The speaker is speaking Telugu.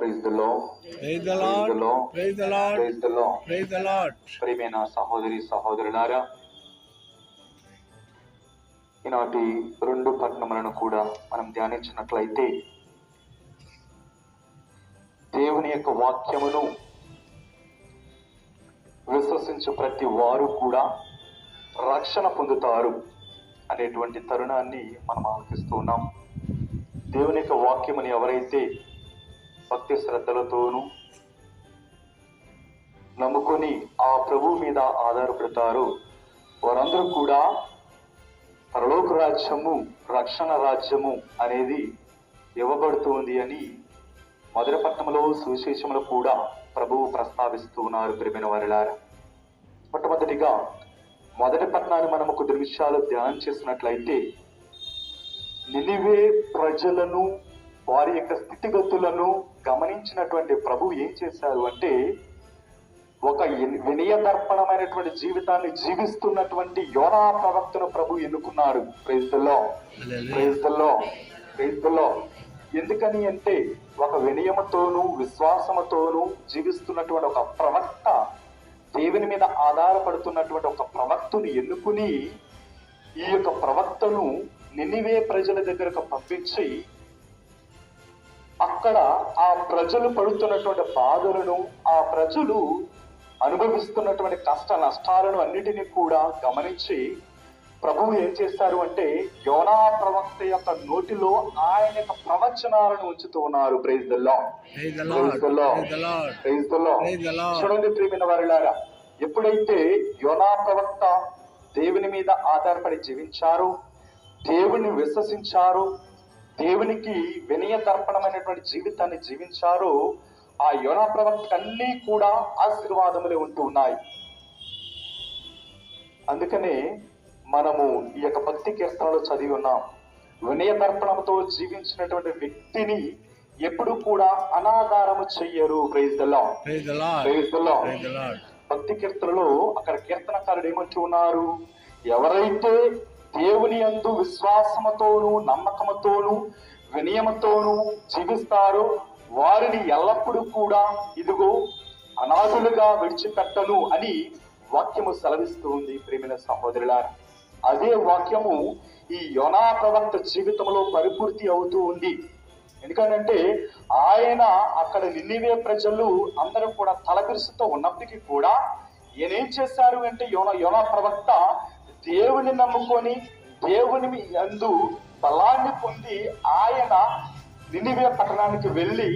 Praise the Lord. Praise the Lord. Praise the Lord. Praise the Lord. Praise the Lord. ప్రియమైన సహోదరి సహోదరులారా, ఈనాటి 2 పట్టణములను కూడా మనం ధ్యానించినట్లయితే దేవుని యొక్క వాక్యమును విశ్వసించు ప్రతి వారు కూడా రక్షణ పొందుతారు అనేటువంటి తరుణాన్ని మనం ఆలోచిస్తూ ఉన్నాం. దేవుని యొక్క వాక్యముని ఎవరైతే భక్తి శ్రద్ధలతోనూ నమ్ముకొని ఆ ప్రభువు మీద ఆధారపడతారో వారందరూ కూడా పరలోక రాజ్యము, రక్షణ రాజ్యము అనేది ఇవ్వబడుతుంది అని మొదటి పట్టణంలో సువిశేషములు కూడా ప్రభువు ప్రస్తావిస్తూ ఉన్నారు. ప్రియమైన వారిలారా, మొట్టమొదటిగా మొదటి పట్టణాన్ని మనం కొద్ది నిమిషాలు ధ్యానం చేసినట్లయితే నినివే ప్రజలను వారి యొక్క స్థితిగతులను గమనించినటువంటి ప్రభువు ఏం చేశారు అంటే, ఒక వినయదర్పణమైనటువంటి జీవితాన్ని జీవిస్తున్నటువంటి యోనా ప్రవక్తను ప్రభు ఎన్నుకున్నారు. Praise the Lord, praise the Lord, praise the Lord. ఎందుకని అంటే, ఒక వినయముతోనూ విశ్వాసముతోనూ జీవిస్తున్నటువంటి ఒక ప్రవక్త, దేవుని మీద ఆధారపడుతున్నటువంటి ఒక ప్రవక్తను ఎన్నుకుని ఈ యొక్క ప్రవక్తను నినివే ప్రజల దగ్గరకు పంపించి అక్కడ ఆ ప్రజలు పడుతున్నటువంటి బాధలను, ఆ ప్రజలు అనుభవిస్తున్నటువంటి కష్ట నష్టాలను అన్నిటినీ కూడా గమనించి ప్రభువు ఏం చేశారు అంటే, యోనా ప్రవక్త యొక్క నోటిలో ఆయన యొక్క ప్రవచనాలను ఉంచుతూ ఉన్నారు. Praise the Lord, praise the Lord, praise the Lord. చూడండి ప్రియమైన వారిలారా, ఎప్పుడైతే యోనా ప్రవక్త దేవుని మీద ఆధారపడి జీవించారో, దేవుని విశ్వసించారో, దేవునికి వినయదర్పణమైనటువంటి జీవితాన్ని జీవించారో, ఆ యోనా ప్రవక్తకు అన్నీ కూడా ఆశీర్వాదములే ఉంటూ ఉన్నాయి. అందుకనే మనము ఈ యొక్క భక్తి కీర్తనలో చదివి ఉన్నాం, వినయదర్పణంతో జీవించినటువంటి వ్యక్తిని ఎప్పుడు కూడా అనాధారము చెయ్యరు. Praise the Lord, praise the Lord. భక్తి కీర్తనలో అక్కడ కీర్తనకారుడు ఏమంటూ ఉన్నారు, ఎవరైతే దేవుని యందు విశ్వాసముతోనూ నమ్మకముతోనూ వినయముతోనూ జీవిస్తారో వారిని ఎల్లప్పుడూ కూడా ఇదిగో అనాథులుగా విడిచిపెట్టను అని వాక్యము సెలవిస్తూ ఉంది. ప్రియమైన సహోదరులారా, అదే వాక్యము ఈ యోనా ప్రవక్త జీవితంలో పరిపూర్తి అవుతూ ఉంది. ఎందుకంటే ఆయన అక్కడ నినివే ప్రజలు అందరూ కూడా తలబిరుసుతో ఉన్నప్పటికీ కూడా ఈయన ఏం చేశారు అంటే, యోనా ప్రవక్త దేవుని నమ్ముకొని దేవుని యందు బలాన్ని పొంది ఆయన నినివే పట్టణానికి వెళ్ళి